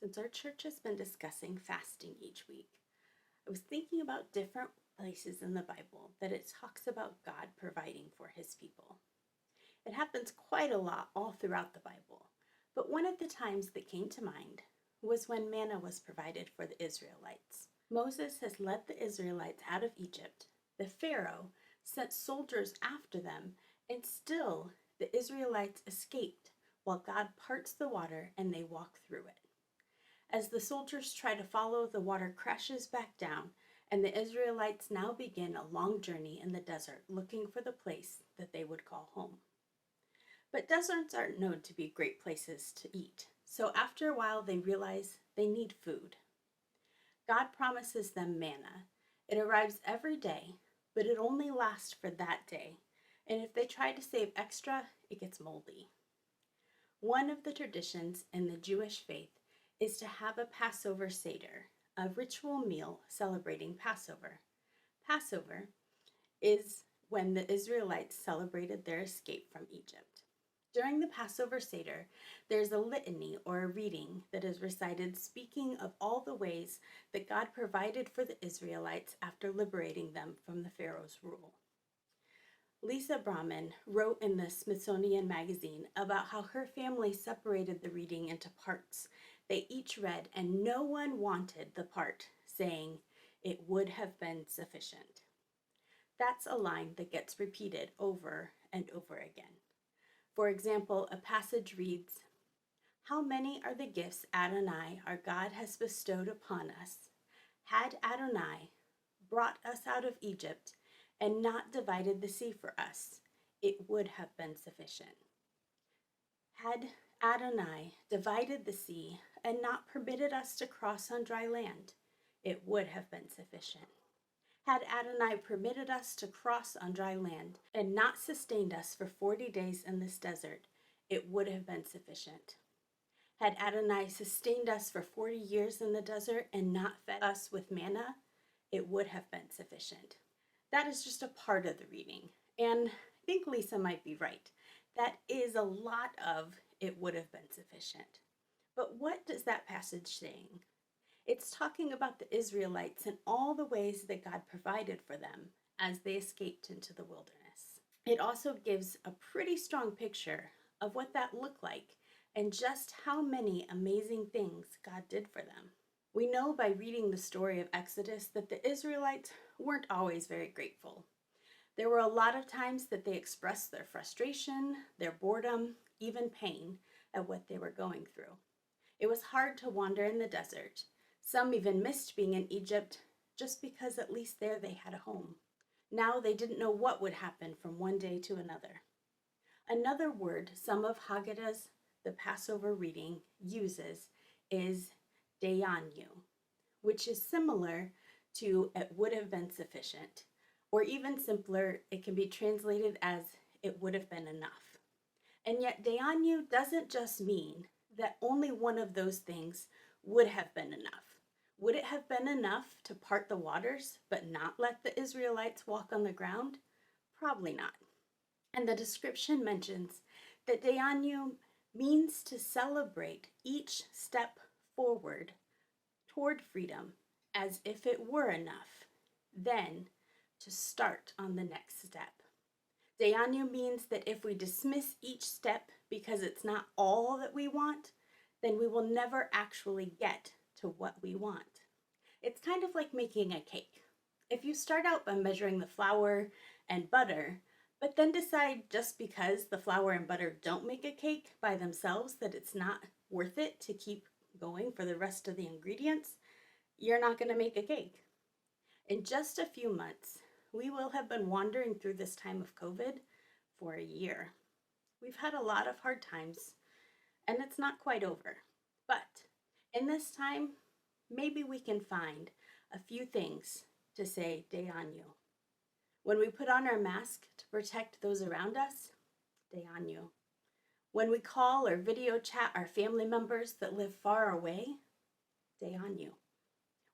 Since our church has been discussing fasting each week, I was thinking about different places in the Bible that it talks about God providing for his people. It happens quite a lot all throughout the Bible, but one of the times that came to mind was when manna was provided for the Israelites. Moses has led the Israelites out of Egypt. The Pharaoh sent soldiers after them, and still the Israelites escaped while God parts the water and they walk through it. As the soldiers try to follow, the water crashes back down, and the Israelites now begin a long journey in the desert looking for the place that they would call home. But deserts aren't known to be great places to eat, so after a while they realize they need food. God promises them manna. It arrives every day, but it only lasts for that day, and if they try to save extra, it gets moldy. One of the traditions in the Jewish faith is to have a Passover Seder, a ritual meal celebrating Passover. Passover is when the Israelites celebrated their escape from Egypt. During the Passover Seder, there's a litany or a reading that is recited speaking of all the ways that God provided for the Israelites after liberating them from the Pharaoh's rule. Lisa Brahman wrote in the Smithsonian Magazine about how her family separated the reading into parts. They each read, and no one wanted the part saying, "It would have been sufficient." That's a line that gets repeated over and over again. For example, a passage reads, "How many are the gifts Adonai, our God, has bestowed upon us? Had Adonai brought us out of Egypt and not divided the sea for us, it would have been sufficient. Had Adonai divided the sea and not permitted us to cross on dry land, it would have been sufficient. Had Adonai permitted us to cross on dry land and not sustained us for 40 days in this desert, it would have been sufficient. Had Adonai sustained us for 40 years in the desert and not fed us with manna, it would have been sufficient." That is just a part of the reading, and I think Lisa might be right. That is a lot of "it would have been sufficient." But what does that passage saying? It's talking about the Israelites and all the ways that God provided for them as they escaped into the wilderness. It also gives a pretty strong picture of what that looked like and just how many amazing things God did for them. We know by reading the story of Exodus that the Israelites weren't always very grateful. There were a lot of times that they expressed their frustration, their boredom, even pain at what they were going through. It was hard to wander in the desert. Some even missed being in Egypt just because at least there they had a home. Now they didn't know what would happen from one day to another. Another word some of Haggadah's, the Passover reading, uses is Dayanu, which is similar to "it would have been sufficient," or even simpler, it can be translated as "it would have been enough." And yet Dayanu doesn't just mean that only one of those things would have been enough. Would it have been enough to part the waters but not let the Israelites walk on the ground? Probably not. And the description mentions that Dayanu means to celebrate each step forward toward freedom as if it were enough, then to start on the next step. Dayanu means that if we dismiss each step because it's not all that we want, then we will never actually get to what we want. It's kind of like making a cake. If you start out by measuring the flour and butter, but then decide just because the flour and butter don't make a cake by themselves that it's not worth it to keep going for the rest of the ingredients, you're not going to make a cake. In just a few months, we will have been wandering through this time of COVID for a year. We've had a lot of hard times, and it's not quite over. But in this time, maybe we can find a few things to say Dayanu. When we put on our mask to protect those around us, Dayanu. When we call or video chat our family members that live far away, Dayanu.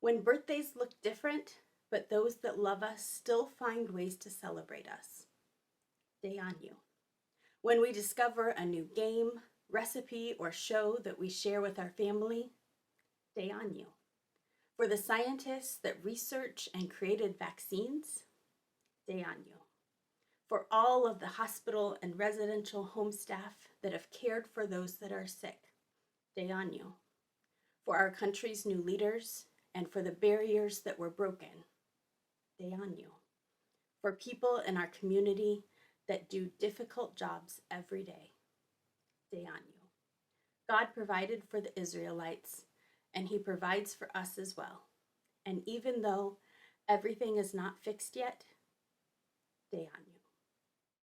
When birthdays look different, but those that love us still find ways to celebrate us, Dayanu. When we discover a new game, recipe, or show that we share with our family, Dayanu. For the scientists that research and created vaccines, Dayanu. For all of the hospital and residential home staff that have cared for those that are sick, Dayanu. For our country's new leaders and for the barriers that were broken, Dayanu. For people in our community that do difficult jobs every day, Dayanu. God provided for the Israelites, and he provides for us as well. And even though everything is not fixed yet, Dayanu.